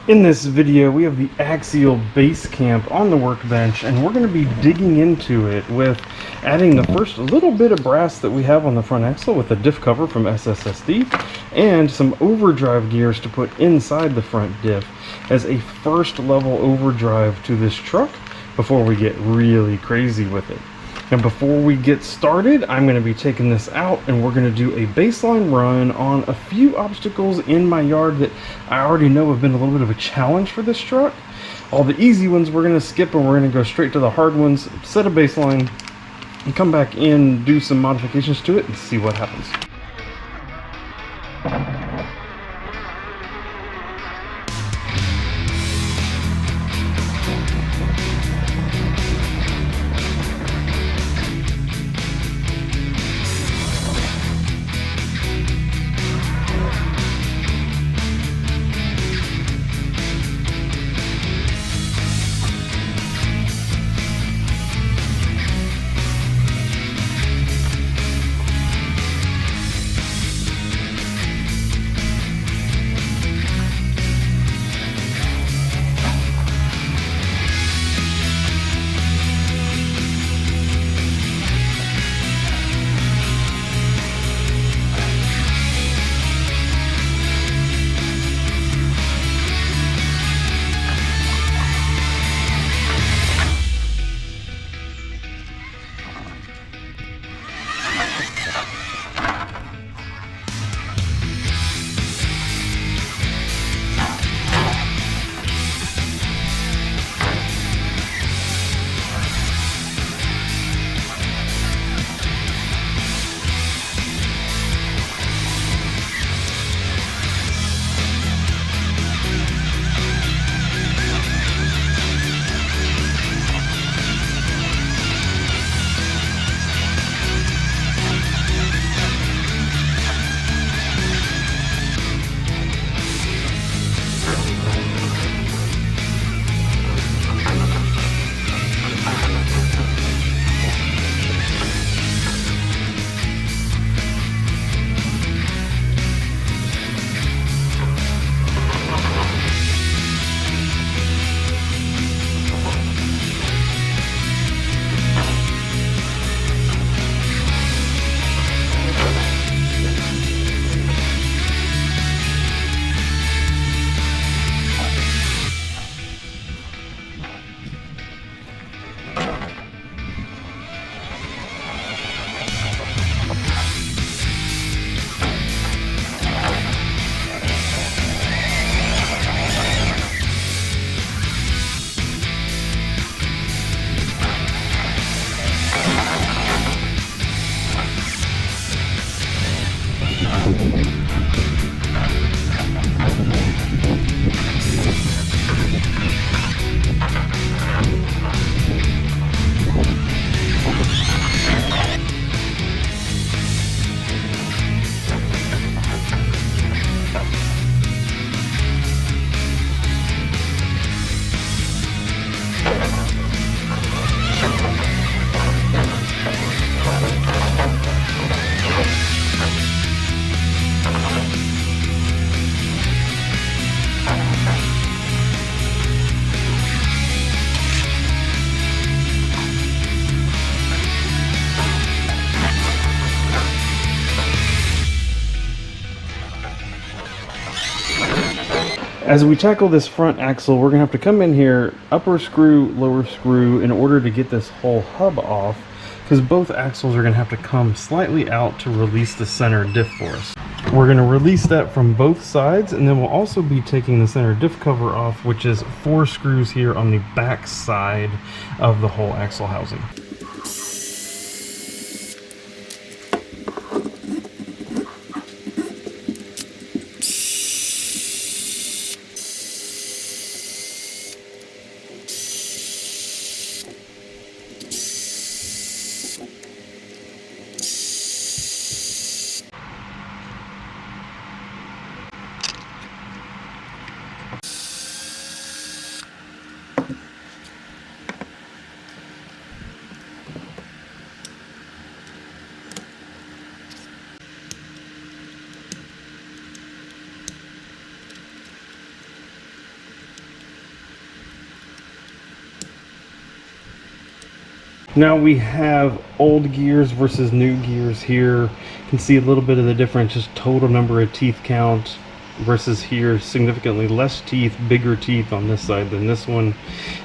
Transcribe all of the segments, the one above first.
In this video, we have the Axial base camp on the workbench, and we're going to be digging into it with adding the first little bit of brass that we have on the front axle with a diff cover from SSSD and some overdrive gears to put inside the front diff as a first level overdrive to this truck before we get really crazy with it. And before we get started, I'm going to be taking this out and we're going to do a baseline run on a few obstacles in my yard that I already know have been a little bit of a challenge for this truck. All the easy ones we're going to skip and we're going to go straight to the hard ones, set a baseline, and come back in, do some modifications to it, and see what happens. As we tackle this front axle, we're going to have to come in here, upper screw, lower screw, in order to get this whole hub off, because both axles are going to have to come slightly out to release the center diff for us. We're going to release that from both sides, and then we'll also be taking the center diff cover off, which is 4 screws here on the back side of the whole axle housing. Now we have old gears versus new gears here. You can see a little bit of the difference, just total number of teeth count versus here, significantly less teeth, bigger teeth on this side than this one.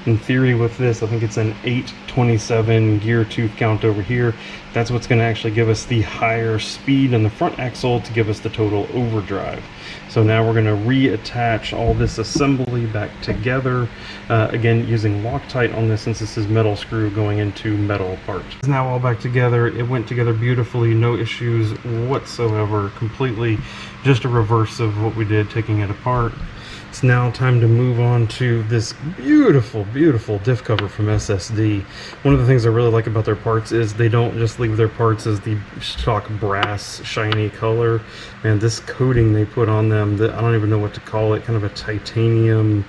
In theory with this, I think it's an 827 gear tooth count over here. That's what's going to actually give us the higher speed in the front axle to give us the total overdrive. So now we're going to reattach all this assembly back together, again using Loctite on this since this is metal screw going into metal part. It's now all back together. It went together beautifully, no issues whatsoever, completely just a reverse of what we did taking it apart. It's now time to move on to this beautiful, beautiful diff cover from SSD. One of the things I really like about their parts is they don't just leave their parts as the stock brass shiny color. And this coating they put on them, that I don't even know what to call it, kind of a titanium,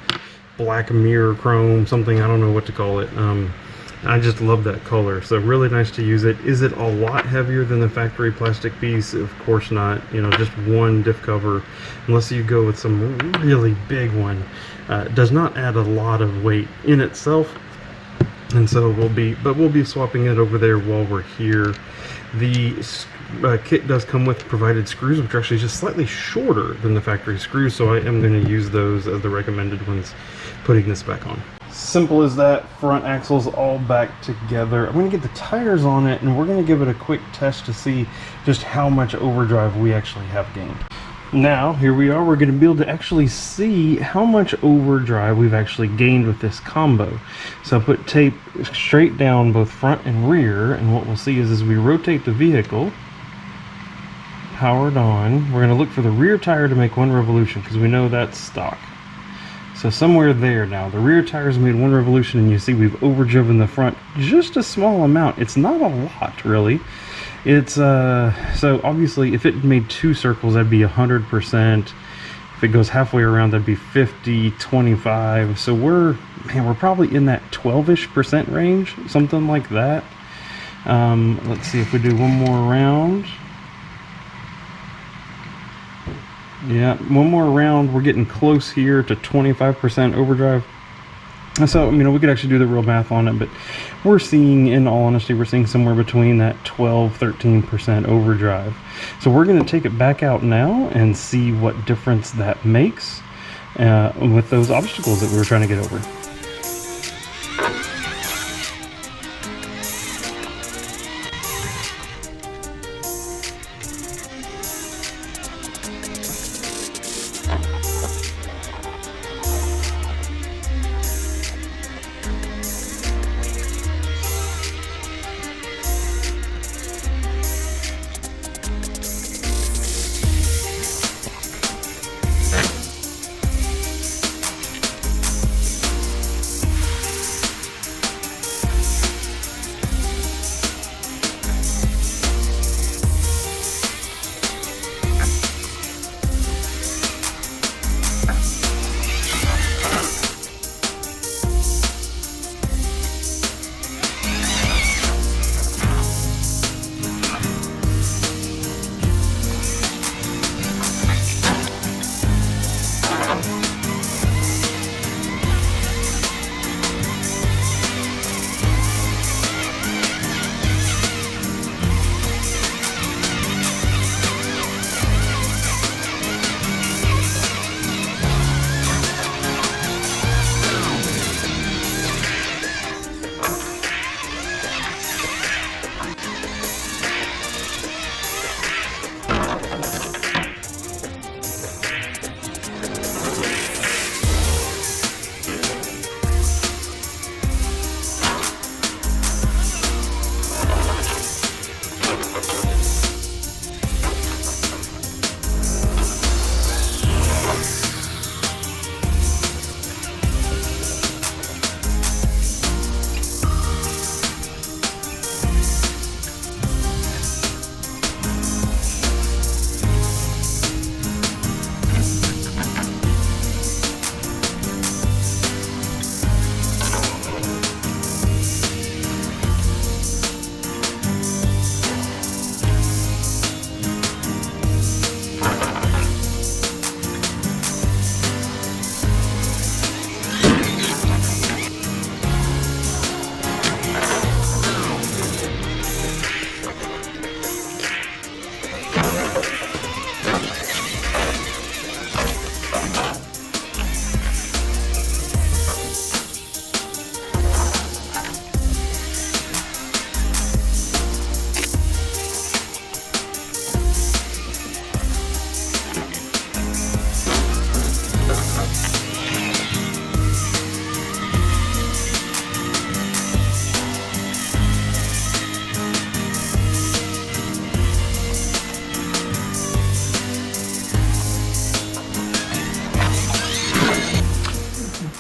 black mirror chrome, something, I don't know what to call it. I just love that color, so really nice to use it. Is it a lot heavier than the factory plastic piece? Of course not. You know, just one diff cover, unless you go with some really big one, does not add a lot of weight in itself. And so we'll be swapping it over there while we're here. The kit does come with provided screws, which are actually just slightly shorter than the factory screws, so I am going to use those as the recommended ones putting this back on. Simple as that. Front axle's all back together. I'm going to get the tires on it, and we're going to give it a quick test to see just how much overdrive we actually have gained. Now, here we are. We're going to be able to actually see how much overdrive we've actually gained with this combo. So I put tape straight down both front and rear, and what we'll see is as we rotate the vehicle, powered on, we're going to look for the rear tire to make one revolution because we know that's stock. So somewhere there now, the rear tires made one revolution, and you see we've overdriven the front just a small amount. It's not a lot, really. It's so obviously if it made 2 circles, that'd be 100%. If it goes halfway around, that'd be 50, 25. So we're probably in that 12-ish% range, something like that. Let's see if we do one more round. Yeah, one more round, we're getting close here to 25% overdrive. So, you know, we could actually do the real math on it, but we're seeing, in all honesty, we're seeing somewhere between that 12-13% overdrive. So we're going to take it back out now and see what difference that makes with those obstacles that we were trying to get over.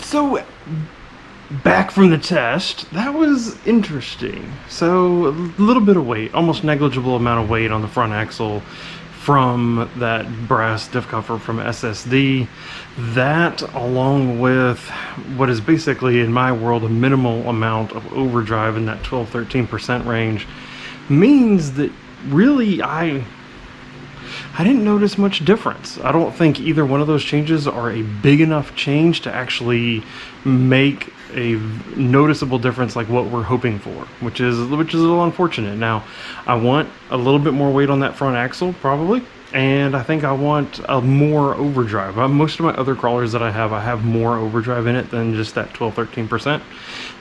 So, back from the test, that was interesting. So, a little bit of weight, almost negligible amount of weight on the front axle from that brass diff cover from SSD. That, along with what is basically, in my world, a minimal amount of overdrive in that 12-13% range, means that really I didn't notice much difference. I don't think either one of those changes are a big enough change to actually make a noticeable difference like what we're hoping for, which is a little unfortunate. Now, I want a little bit more weight on that front axle, probably, and I think I want a more overdrive. Most of my other crawlers that I have more overdrive in it than just that 12-13%.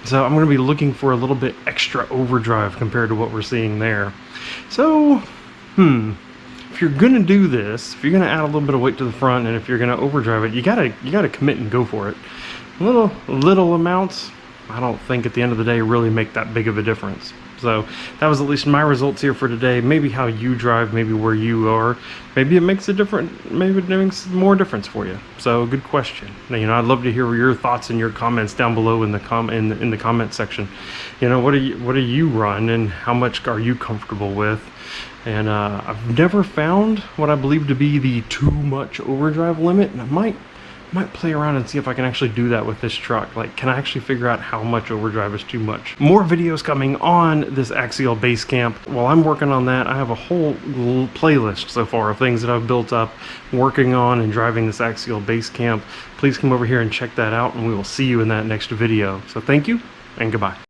So I'm going to be looking for a little bit extra overdrive compared to what we're seeing there. So, if you're gonna do this, if you're gonna add a little bit of weight to the front, and if you're gonna overdrive it, you gotta commit and go for it. Little amounts, I don't think at the end of the day really make that big of a difference. So that was at least my results here for today. Maybe how you drive, maybe where you are, maybe it makes maybe it makes more difference for you. So good question. Now, you know, I'd love to hear your thoughts and your comments down below in the comment section. You know, what do you run, and how much are you comfortable with? And I've never found what I believe to be the too much overdrive limit, and I might play around and see if I can actually do that with this truck. Like, can I actually figure out how much overdrive is too much? More videos coming on this Axial base camp. While I'm working on that, I have a whole playlist so far of things that I've built up working on and driving this Axial base camp. Please come over here and check that out, and we will see you in that next video. So thank you, and goodbye.